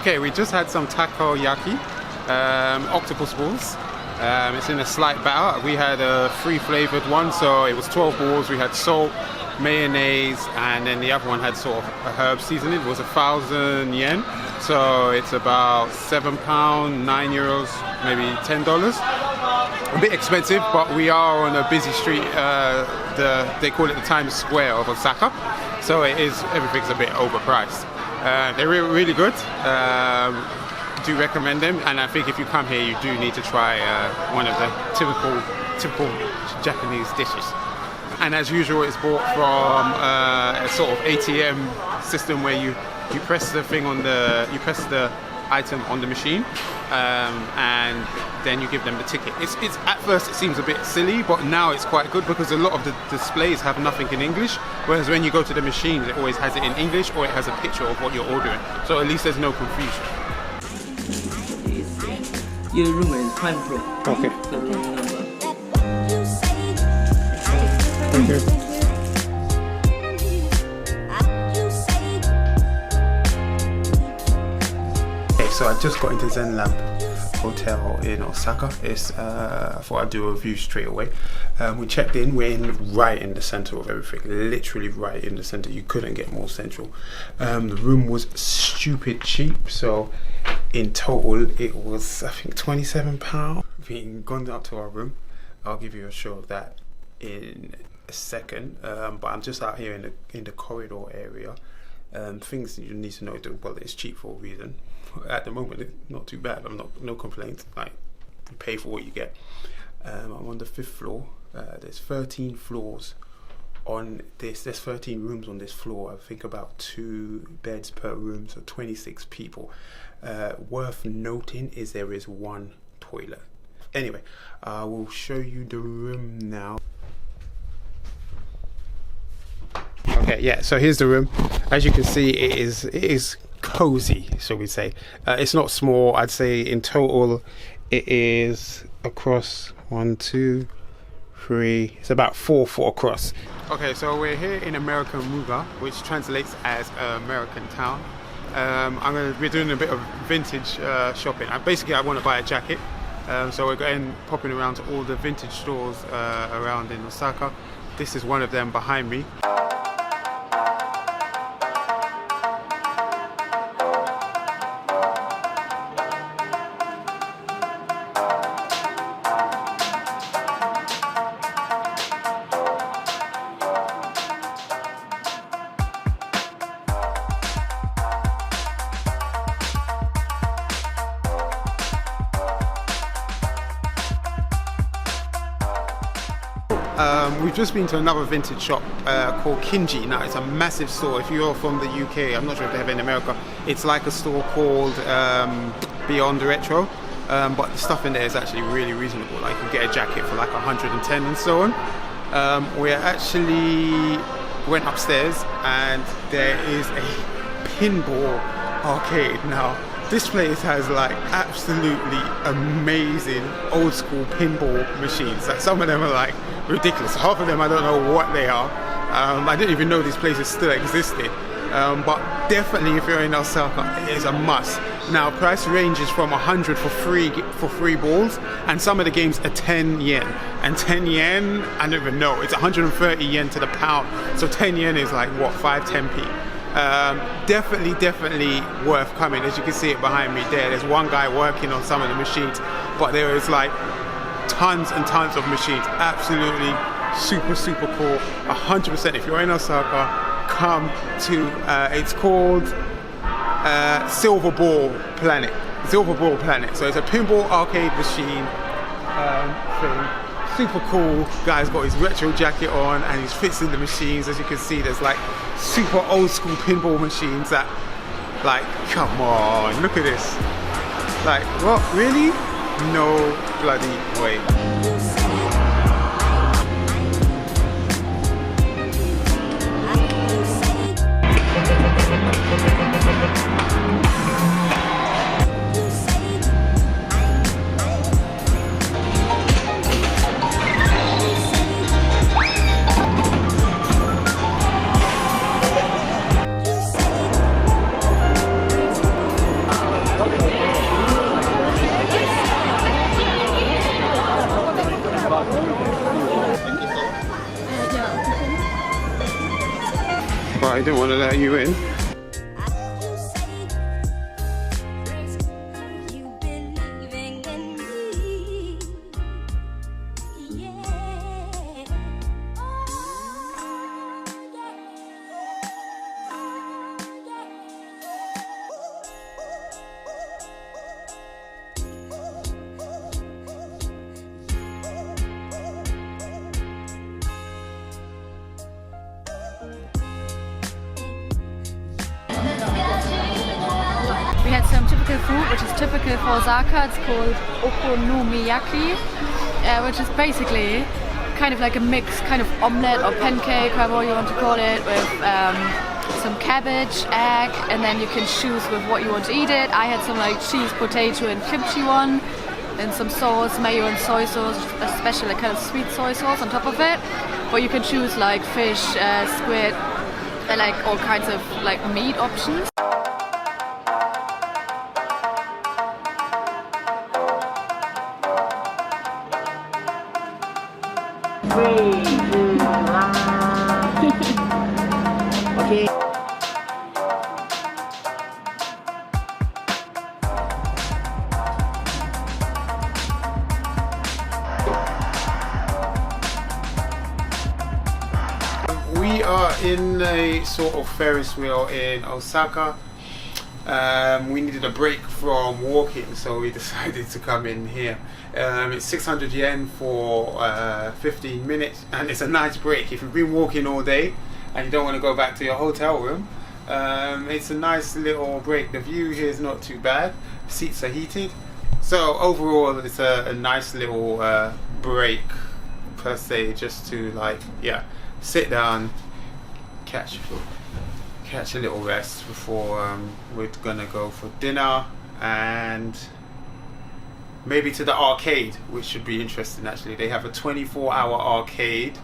Okay, we just had some takoyaki, octopus balls. It's in a slight batter. We had a free flavored one, so it was 12 balls. We had salt, mayonnaise, and then the other one had sort of a herb seasoning. It was 1,000 yen, so it's about £7, €9, maybe $10. A bit expensive, but we are on a busy street. They call it the Times Square of Osaka, so everything's a bit overpriced. They're really good. Do recommend them, and I think if you come here, you do need to try one of the typical Japanese dishes. And as usual, it's bought from a sort of ATM system where you press the item on the machine, and then you give them the ticket. It's at first it seems a bit silly, but now it's quite good because a lot of the displays have nothing in English, whereas when you go to the machine, it always has it in English or it has a picture of what you're ordering. So at least there's no confusion. Your room is 5 floor. Okay. The room number. Thank you. Okay, so I just got into Zen Lab Hotel in Osaka. I thought I'd do a review straight away. We checked in, we're right in the center of everything, literally right in the center. You couldn't get more central. The room was stupid cheap, so in total it was I think £27. We've gone up to our room. I'll give you a show of that in a second, but I'm just out here in the corridor area. Things that you need to know, well, it's cheap for a reason. At the moment, it's not too bad. No complaints. Like, you pay for what you get. I'm on the 5th floor. There's 13 floors on this. There's 13 rooms on this floor. I think about 2 beds per room, so 26 people. Worth noting is there is 1 toilet. Anyway, I will show you the room now. Okay, yeah, so here's the room. As you can see, it is cozy, shall we say. It's not small. I'd say in total it is across 1, 2, 3. It's about 4 foot across. Okay, so we're here in America-mura, which translates as American town. We're doing a bit of vintage shopping. Basically, I want to buy a jacket. So we're popping around to all the vintage stores around in Osaka. This is one of them behind me. We've just been to another vintage shop called Kinji. Now, it's a massive store. If you're from the UK, I'm not sure if they have it in America, it's like a store called Beyond Retro, but the stuff in there is actually really reasonable. Like, you can get a jacket for like 110 and so on. We actually went upstairs and there is a pinball arcade. Now, this place has like absolutely amazing old school pinball machines. Like, some of them are like ridiculous. Half of them I don't know what they are. I didn't even know these places still existed. But definitely, if you're in Osaka, it is a must. Now, price ranges from 100 for free balls, and some of the games are 10 yen. And 10 yen, I don't even know. It's 130 yen to the pound. So 10 yen is like what, 5-10p. Definitely worth coming. As you can see it behind me there's one guy working on some of the machines, but there is like tons and tons of machines. Absolutely super cool. 100%. If you're in Osaka, come to it's called Silver Ball Planet. So it's a pinball arcade machine thing. Super cool. Guy's got his retro jacket on and he's fixing the machines. As you can see, there's like super old school pinball machines that, like, come on, look at this. Like, what, really? No bloody way. I didn't want to let you in. We had some typical food, which is typical for Osaka. It's called Okonomiyaki, which is basically kind of like a mix, kind of omelette or pancake, however you want to call it, with some cabbage, egg, and then you can choose with what you want to eat it. I had some like cheese, potato, and kimchi one, and some sauce, mayo and soy sauce, especially like kind of sweet soy sauce on top of it. But you can choose like fish, squid, and like all kinds of like meat options. Okay. We are in a sort of Ferris wheel in Osaka. We needed a break from walking, so we decided to come in here. It's 600 yen for 15 minutes, and it's a nice break. If you've been walking all day and you don't want to go back to your hotel room, it's a nice little break. The view here is not too bad. Seats are heated, so overall it's a nice little break per se, just to like, yeah, sit down, catch a little rest before we're gonna go for dinner and maybe to the arcade, which should be interesting actually. They have a 24-hour arcade.